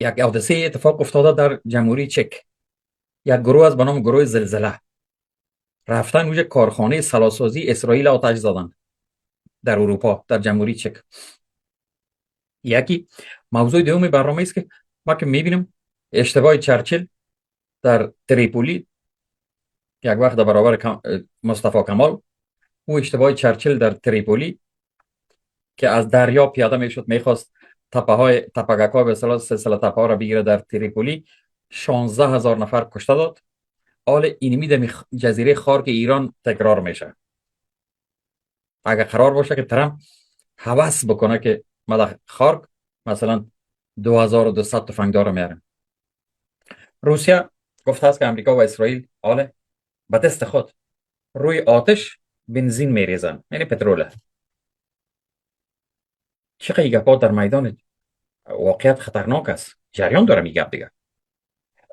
یک حادثه اتفاق افتاده در جمهوری چک. یک گروه از به نام گروه زلزله رفتن اونجا کارخانه سلاسازی اسرائیل آتش زدن در اروپا، در جمهوری چک. یکی موضوع دوم برنامه است که ما که میبینیم اشتباه چرچیل در تریپولی یک وقت در برابر مصطفی کمال، او اشتباه چرچیل در تریپولی که از دریا پیاده میشد میخواست تپگک ها به اصطلاح سلسله تپه ها را بگیره در تریپولی، 16,000 نفر کشته داد. حال اینمی در جزیره خارک ایران تکرار میشه. اگر قرار باشه که ترامپ هوس بکنه که ما در خارک مثلا 2200 تفنگدار میارم، روسیه گفته است که امریکا و اسرائیل حال به دست خود روی آتش بنزین میریزن، یعنی پتروله. چقدر گپا در میدان واقعیت خطرناک است، جریان داره میگه دیگه.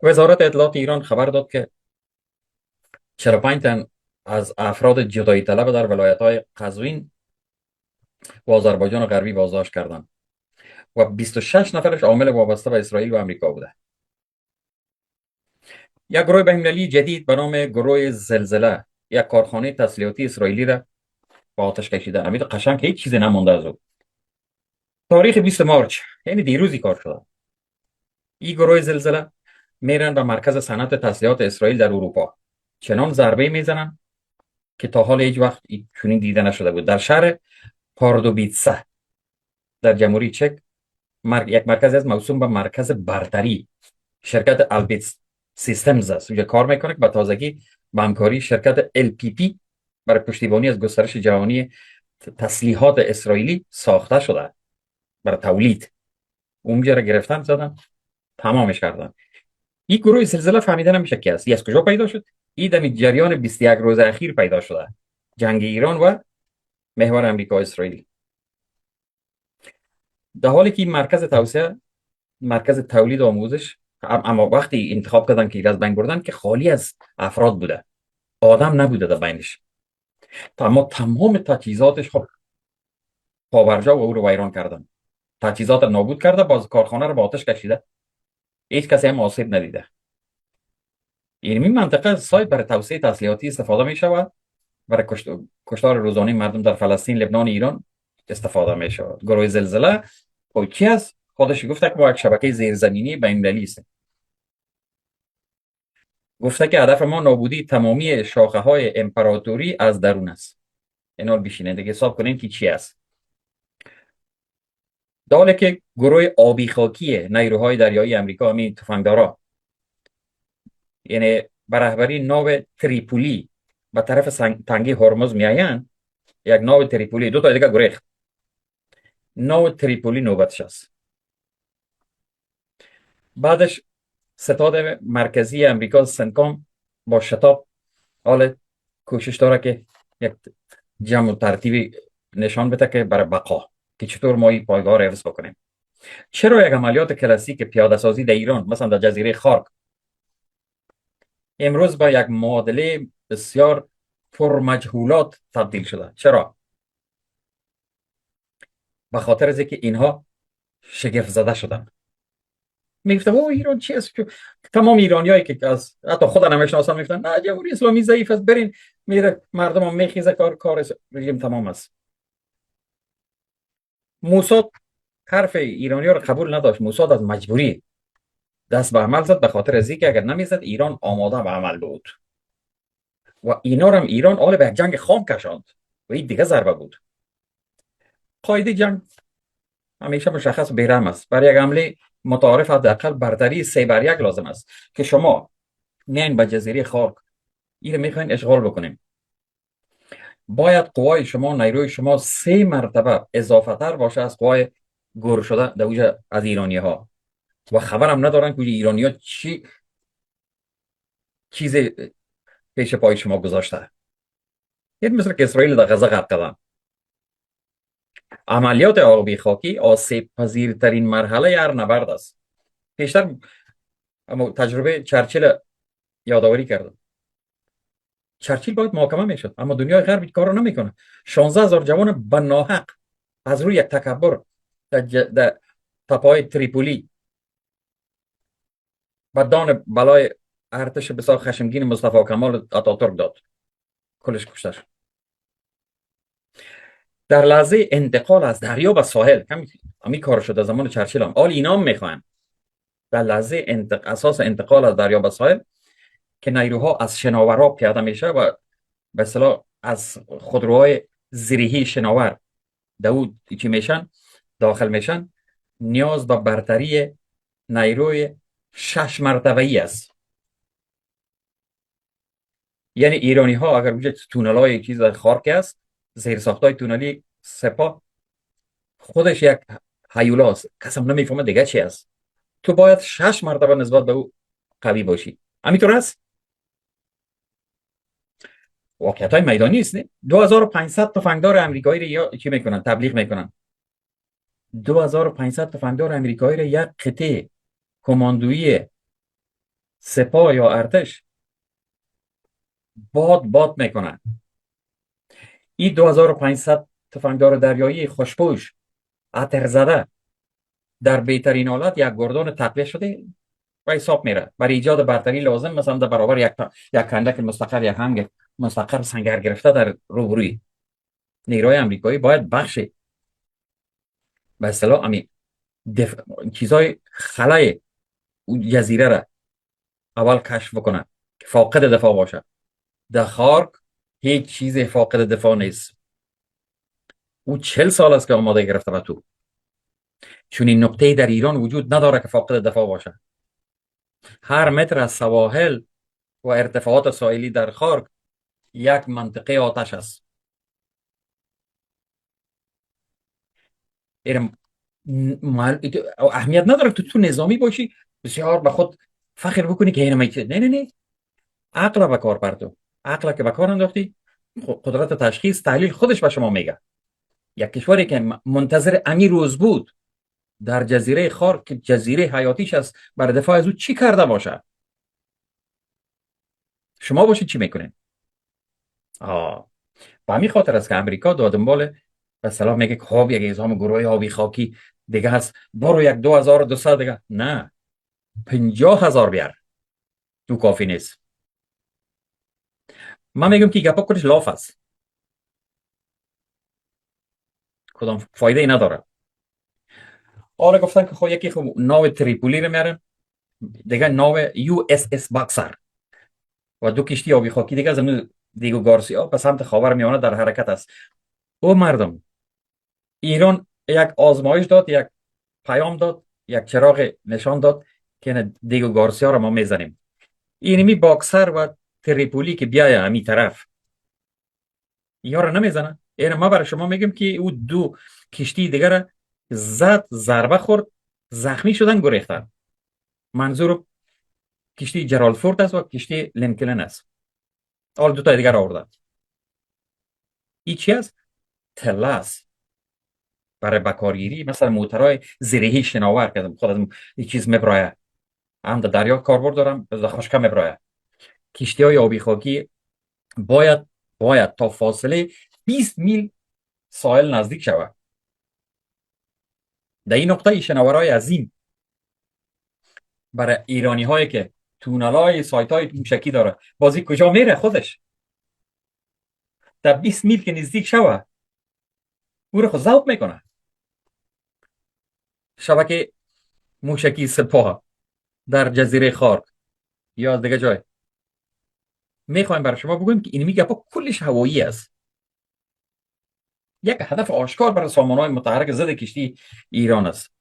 وزارت اطلاعات ایران خبر داد که 45 تن از افراد جدایی طلب در ولایت های قزوین و آذربایجان غربی بازداشت کردند و 26 نفرش عامل وابسته به اسرائیل و امریکا بوده. یک گروه بین‌المللی جدید به نام گروه زلزله یک کارخانه تسلیحاتی اسرائیلی را با آتش کشیده. امید قشنگ هیچ چیزی نمونده از او. تاریخ 20 مارچ یعنی دیروزی کار شده. این گروه زلزله میرن به مرکز صنعت تسلیحات اسرائیل در اروپا، چنان ضربه میزنن که تا حال هیچ وقت چنین دیده نشده بود. در شهر پاردوبیتسه در جمهوری چک یک مرکز از موسوم به مرکز برتری شرکت البیت سیستمز است، اونجا کار میکنه که به تازگی با همکاری شرکت LPP برای پشتیبانی از گسترش جهانی تسلیحات اسرائیلی ساخته شده برای تولید. اونجا را گرفتن، زدن، تمامش کردن. این گروه زلزله فهمیده نمیشه کی است، از کجا پیدا شد. این در جریان 21 روز اخیر پیدا شده، جنگ ایران و محور امریکا اسرائیل. در حالی که این مرکز توسعه، مرکز تولید و آموزش، اما وقتی انتخاب کردن که از بین بردن که خالی از افراد بوده، آدم نبوده در بینش. اما تمام تجهیزاتش خب پابرجا و او رو ویران کردن، تجهیزات نابود کرده، باز کارخانه رو با آتش کشیده، هیچ کسی هم آسیب ندیده. این منطقه سایت برای توسعه تسلیحاتی استفاده می شود، برای کشتار روزانه مردم در فلسطین، لبنان، ایران استفاده می شود. گروه زلزله خب چی است؟ خودش گفته که با یک شبکه زیرزمینی بین‌المللی است. گفته که هدف ما نابودی تمامی شاخه های امپراتوری از درون است. اینا بشینه دیگه حساب کنین که چی است. داله که گروه آبی خاکی نیروهای دریایی امریکا، همین تفنگدارا، یعنی به رهبری ناو تریپولی به طرف تنگه هرمز میآیند. یک ناو تریپولی، دو تا دیگه گریخت، ناو تریپولی نوبتش است. بعدش ستاد مرکزی امریکا سنتکام با شتاب حال کوشش داره که یک جمع و ترتیبی نشان بده که برای بقا که چطور ما این پایگاه را حفظ بکنیم. چرا یک عملیات کلاسیک پیاده سازی در ایران مثلا در جزیره خارک امروز با یک معادله بسیار پرمجهولات تبدیل شده؟ چرا؟ به خاطر از اینکه اینها شگفت زده شدن. میگفتم او ایران چی است؟ تمام ایرانیایی که از حتی خودم نمیشناسم میگفتن نه جمهوری اسلامی ضعیف است، برین، میره مردم هم میخیزه، کار رژیم تمام است. موساد حرف ایرانی رو قبول نداشت. موساد از مجبوری دست به عمل زد، به خاطر از اینکه اگر نمیزد ایران آماده به عمل بود و اینا هم ایران آل به جنگ خام کشاند و این دیگه ضربه بود. قاعده جنگ همیشه مشخص بیرحم است. برای یک حمله متعارف حداقل برتری 3-1 لازم است که شما میاین به جزیره خارک این میخواین اشغال بکنیم، باید قوای شما، نیروی شما 3 مرتبه اضافه تر باشه از قوای گور شده در اوج از ایرانی ها و خبرم ندارن که ایرانی ها چی چیز پیش پای شما گذاشته. یه مثل که اسرائیل در غزه غرق کردن. عملیات آبی خاکی آسیب پذیرترین مرحله هر نبرد است. پیشتر اما تجربه چرچیل یادآوری کردم. چرچیل باید محاکمه میشد، اما دنیای غرب این کارو نمیکنه. 16,000 جوان به ناحق از روی یک تکبر در تپه‌های تریپولی و دان بلای ارتش بسیار خشمگین مصطفی کمال آتاتورک داد، کلش کشته شد. در لحظه انتقال از دریا به ساحل، همین کار شده زمان چرچیل هم آل اینا هم میخواین. در لحظه اساس انتقال از دریا به ساحل که نیروها از شناورها پیاده میشه و به اصطلاح از خودروهای زرهی شناور داود چی میشن، داخل میشن، نیاز به برتری نیروی 6 مرتبه‌ای است. یعنی ایرانی ها اگر وجود تونل های چیز خارک است، زیر ساختای تونلی سپاه خودش یک هیولاست، کسم نمیفهمه دیگه چی است. تو باید 6 مرتبه نسبت به او قوی باشی. همینطور است. واقعیت های میدانی است. نه 2500 تفنگدار امریکایی رو یا چی میکنن، تبلیغ میکنن. 2500 تفنگدار امریکایی رو یک قطعه کماندویی سپاه یا ارتش باد میکنن. این 2500 تفنگدار دریایی خوشپوش عطر زده در بهترین حالت یک گردان تقویه شده و حساب میره. برای ایجاد برتری لازم مثلا در برابر یک کندک مستقر، یک هنگ مستقر سنگر گرفته در روبروی نیروی امریکایی باید بخش به اصطلاح چیزای خلای جزیره را اول کشف بکنه که فاقد دفاع باشه. در خارک هیچ چیز فاقد دفاع نیست. او 40 سال است که آماده گرفته به تو، چون این نقطه در ایران وجود نداره که فاقد دفاع باشه. هر متر از سواحل و ارتفاعات ساحلی در خارک یک منطقه آتش است. اهمیت نداره تو نظامی باشی بسیار به خود فخر بکنی که اینو نه عقل به کار بردار. عقل که به کار انداختی، قدرت تشخیص تحلیل خودش به شما میگه. یک کشوری که منتظر امی روز بود در جزیره خارک که جزیره حیاتیش است برای دفاع از او چی کرده باشه، شما باشید چی میکنین؟ به همین خاطر است که امریکا دنبال به صلاح میگه که خب یک نظام گروه آبی خاکی دیگه هست، برو یک 2200 دیگه. نه، 50,000 بیار، تو کافی نیست. من میگم که گپا کلش لاف است، کدام فایده ای نداره. حالا گفتن که خب یکی خب ناو تریپولی رو میارن دیگه، ناو یو اس اس باکسر و دو کشتی آبی خاکی دیگه از دیگو گارسیا به سمت خاورمیانه در حرکت است. او مردم، ایران یک آزمایش داد، یک پیام داد، یک چراغ نشان داد که دیگو گارسیا رو ما میزنیم. اینمی باکسر و تریپولی که بیای همی طرف یارو نمیزنه. این ما برای شما میگم که او دو کشتی دیگر زد، ضربه خورد، زخمی شدن، گریختن. منظور کشتی جرالفورد است و کشتی لینکلن است. حال دو تا دیگر آوردن. این چی است؟ تله است برای بکارگیری، مثلا موترهای زرهی شناور که خود از این چیز میبرایه، هم در دریا کاربرد دارم، در خشکه میبرایه. کشتی های آبی خاکی باید تا فاصله 20 میل ساحل نزدیک شود. در این نقطه شناورهای عظیم برای ایرانی هایی که تونل های سایت های موشکی داره، بازی کجا میره خودش؟ در 20 میل که نزدیک شوه او رو خود ذوق میکنه. شبکه موشکی سپاه در جزیره خارک یا دیگه جای میخوایم برای شما بگویم که این میگه کلش هوایی است. یک هدف آشکار برای سامانه های متحرک ضد کشتی ایران است.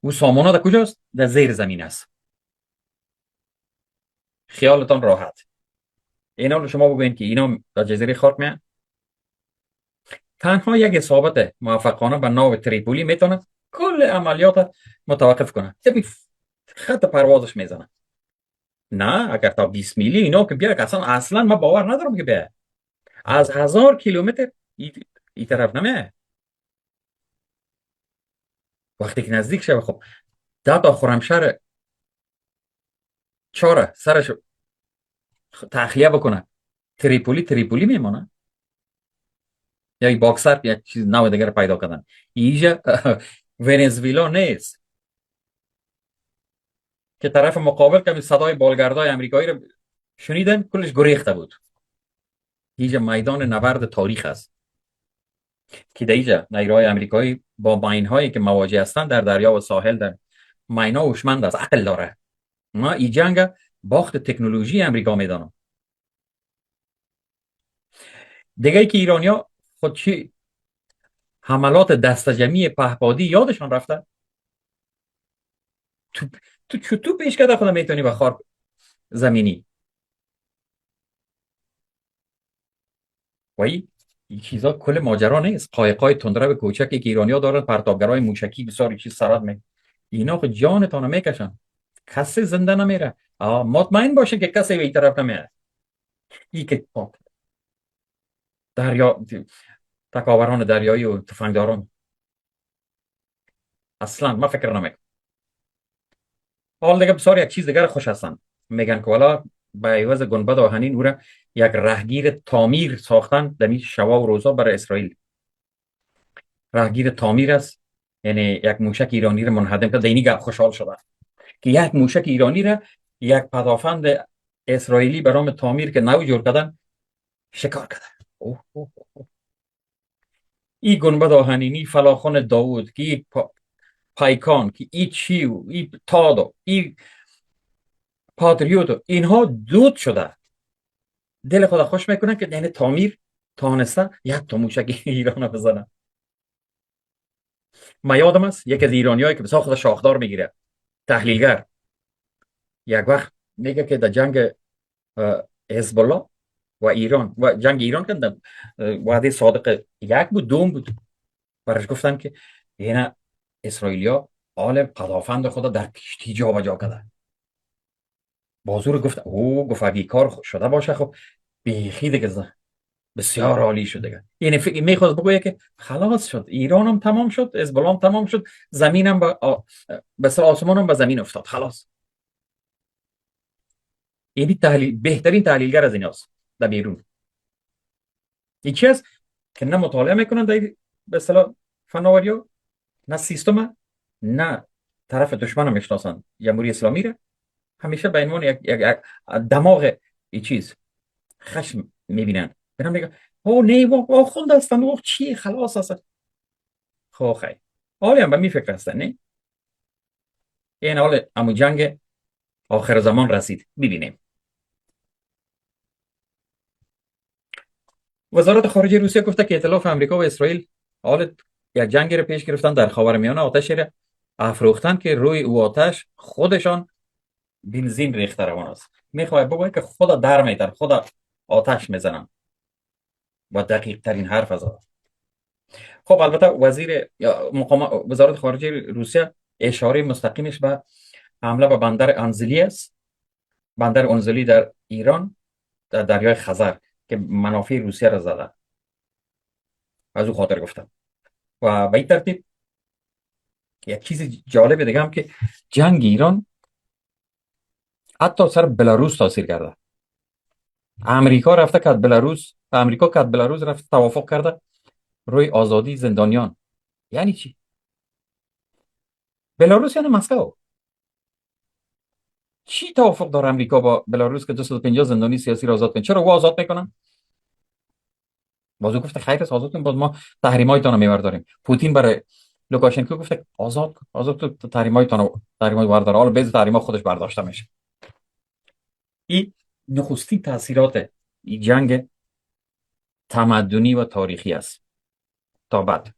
او سامانه در کجاست؟ در زیر زمین است. خیالتان راحت. اینا رو شما ببینید که اینا در جزیره خارک میان. تنها یک اصابت موفقانه به ناو تریپولی میتونه کل عملیات متوقف کنه. خط پروازش میزنه. نه اگر تا 20 میلی اینا که بیاد، اصلا من باور ندارم که بیاد از 1000 کیلومتر این طرف نمیه. وقتی که نزدیک شد خب 10 تا خرمشهر چاره سرش تخلیه بکنه، تریپولی میمونه. یا این باکسر یک چیز نوع دیگر پیدا کردن. اینجا ونزوئلا نیست. که طرف مقابل که صدای بالگردای امریکایی رو شنیدن کلش گریخته بود. اینجا میدان نبرد تاریخ است که در اینجا نیروهای امریکایی با ماین هایی که مواجه هستند در دریا و ساحل، در ماینا هوشمند است، عقل داره. ما این جنگ باخت تکنولوژی امریکا میدانم. دیگه ای که ایرانیا خود چی حملات دست جمعی پهپادی یادشان رفته. تو تو چطور پیش کرده خودم میتونی به خار زمینی وای این چیزا کل ماجرا نیست. قایقای تندرو کوچکی که ایرانیا دارن، پرتابگرای موشکی بسیار چیز سرد می اینا خود جانتون میکشن، کسی زنده نمیره. مطمئن باشه که کسی به این طرف نمیره. این که دریا تکاوران دریایی و تفنگداران اصلا ما فکر نمیکنم. حال دیگه بسیار یک چیز دیگر خوش هستن، میگن که والا به عوض گنبد آهنین او را یک رهگیر تعمیر ساختن در شوا و روزا برای اسرائیل. رهگیر تعمیر است، یعنی یک موشک ایرانی را منهدم کرد. دینی گپ خوشحال شده که یک موشک ایرانی را یک پدافند اسرائیلی به نام تعمیر که نو جور کردن شکار کرده. این گنبد آهنینی فلاخان داوود که این پایکان که این چیو این تادو این پاتریوتو اینها دود شده. دل خدا خوش میکنن که یعنی تعمیر تانسته یک تا موشک ایران بزنه. ما یادم است یک از ایرانیایی که بسیار خود شاخدار میگیره، تحلیلگر، یک وقت میگه که در جنگ حزب الله و ایران و جنگ ایران که وعده صادق یک بود دوم بود، برش گفتن که اینا اسرائیلیا آل پدافند خدا در کشتی جا و جا کرده. بازور گفت گفت اگه کار شده باشه خب بیخی دیگه بسیار عالی شده. یعنی فکر میخواست بگویه که خلاص شد، ایران هم تمام شد، حزب الله هم تمام شد، زمینم به سر آسمان هم به زمین افتاد، خلاص. یعنی بهترین تحلیلگر از ایناست در بیرون. این چیز که نه مطالعه میکنن در به اصطلاح فناوری‌ها، نه سیستم، نه طرف دشمن هم میشناسن جمهوری اسلامی را، همیشه به عنوان یک دماغ این چیز خشم میبینن. برام میگه نه و خود هستن و چی خلاص هست. خب خیلی حالی هم به می فکر هستن. نه این حال امو جنگ آخر زمان رسید. ببینیم. وزارت خارجه روسیه گفته که ائتلاف امریکا و اسرائیل حال یک جنگی را پیش گرفتن در خاورمیانه. آتشی را افروختن که روی او آتش خودشان بنزین ریخته روان است. میخوای بگوید که خدا در میتر، خدا آتش میزنن و دقیق ترین حرف از آن. خب البته وزارت خارجه روسیه اشاره مستقیمش به حمله به بندر انزلی است. بندر انزلی در ایران در دریای خزر که منافع روسیه را زده. از او خاطر گفتم. و به این ترتیب یک چیز جالب دیگه هم که جنگ ایران حتی سر بلاروس تاثیر کرده. امریکا رفته که بلاروس رفته توافق کرده روی آزادی زندانیان. یعنی چی؟ بلاروس یعنی مسکو. چی توافق داره امریکا با بلاروس که 250 زندانی سیاسی را آزاد کنه؟ چرا او آزاد میکنن؟ بازو گفته خیر است آزاد کنیم، باز ما تحریمایتان رو میبرداریم. پوتین برای لوکاشنکو گفته آزاد تو تحریمای بردار. حالا بعضی تحریما خودش برداشته میشه. این نخستین تاثیرات این جنگ تمدنی و تاریخی است. تا بعد.